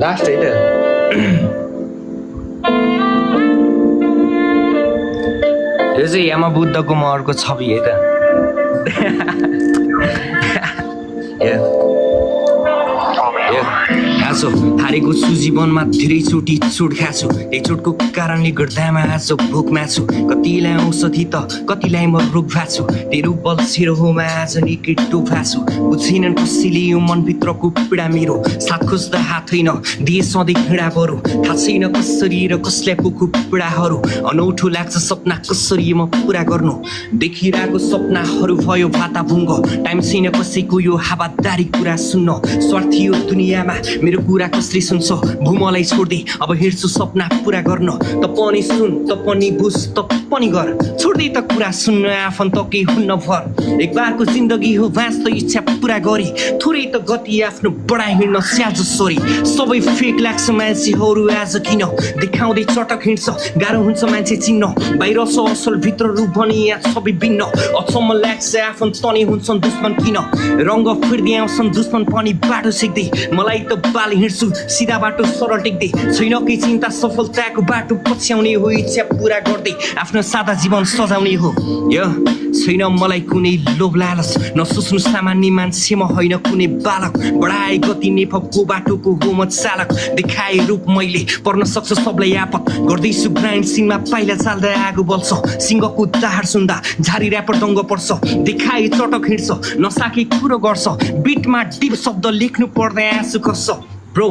last है त यो चाहिँ यामा बुद्धको महरको छवि है त खाँचो हारेको छु जीवनमा धेरैचोटि चोट खाछु यही चोटको कारणले गर्दामा आज भोक माछु कतिलाई औषधि त कतिलाई म रोग भाछु तेरो बल सिरोमा आज निकै टोक भाछु बुझेनन् कसैले यो मनभित्रको पीडा मेरो साथ खोज्दा हात होइन दिए सधैँ घृणा बरु थाहा छैन कसरी र कसलाई पोको पीडाहरू अनौठो लाग्छ सपना कसरी म पुरा गर्नु देखिरहेको सपनाहरू भयो भाताभुङ्ग टाइम छैन कसैको यो हावादारी कुरा सुन्न स्वार्थी यो दुनियाँमा मेरो कुरा कसले सुन्छ भूमलाई छोड्दै अब हिँड्छु सपना पुरा गर्न त पनि सुन त पनि बुझ त पनि गर छोड्दै त कुरा सुन्न आफन्तकै हुन्न भर एक बारको जिन्दगी हो बाँच्दा इच्छा पुरा गरी थोरै त गति आफ्नो बढाइ हिँड्न स्याजसरी सबै फेक लाग्छ मान्छेहरू आज किन देखाउँदै चटक हिँड्छ गाह्रो हुन्छ मान्छे चिन्न बाहिर छ असल भित्र रूप भनी यहाँ सबै भिन्न अचम्म लाग्छ आफन्त तनी हुन्छन् दुश्मन किन रङ्ग फिर्दै आउँछन् दुश्मन पनि बाटो सिक्दै मलाई त बाल हिँड्छु सिधा बाटो सरल टेक्दै छैन केही चिन्ता सफलताको बाटो पछ्याउने हो इच्छा पुरा गर्दै आफ्नो सादा जीवन सजाउने हो यो छैन मलाई कुनै लोभ लालच नसोच्नु सामान्य मान्छे म होइन कुनै बालक बढाए गति नेपको बाटोको हो म चालक देखाए रूप मैले पर्न सक्छ सबलाई आपत गर्दैछु ग्राइन्ड सिनमा पाइला चाल्दा आगो बल्छ सिंहको दाहार सुन्दा झारी ऱ्यापर दङ्ग पर्छ देखाए चटक हिँड्छ नसाके कुरो गर्छ बिटमा डिप शब्द लेख्नु पर्दा आँसु खस्छ ब्रो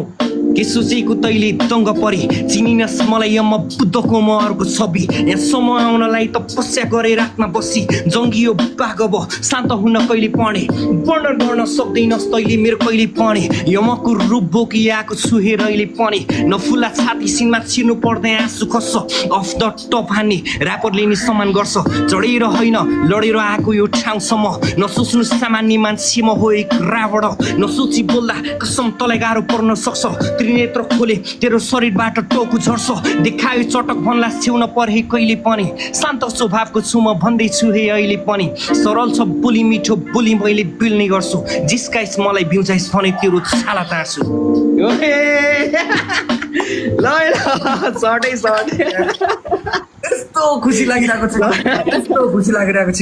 के सोचेको तैले दङ्ग परे चिनिनस् मलाई म बुद्धको म अर्को छवि यहाँसम्म आउनलाई तपस्या गरे रातमा बसी जङ्गियो बाघ अब शान्त हुन कहिले पढे वर्णन गर्न सक्दैनस् तैले मेरो कहिले पढे यमको रूप बोकी आएको छु हेरैले पनि नफुला छाती सिनमा छिर्नु पर्दै आँसु खस्छ अफ द टप हान्ने ऱ्यापरले नि सम्मान गर्छ चढेर होइन लडेर आएको यो ठाउँसम्म नसोच्नु सामान्य मान्छे म हो एक रावण नसोची बोल्दा कसम तँलाई गाह्रो पर्न सक्छ त्रिनेत्र खोले तेरो शरीरबाट टोकु झर्छ देखायो चटक भन्ला छेउन परे कहिले पनि शान्त स्वभावको छु म भन्दैछु हे अहिले पनि सरल छ बोली मिठो बोली मैले बिल्ने गर्छु जिस्काइस मलाई बिउजाइस भने तेरो छाला तार्छु ल सटै सट यस्तो खुसी लागिरहेको छ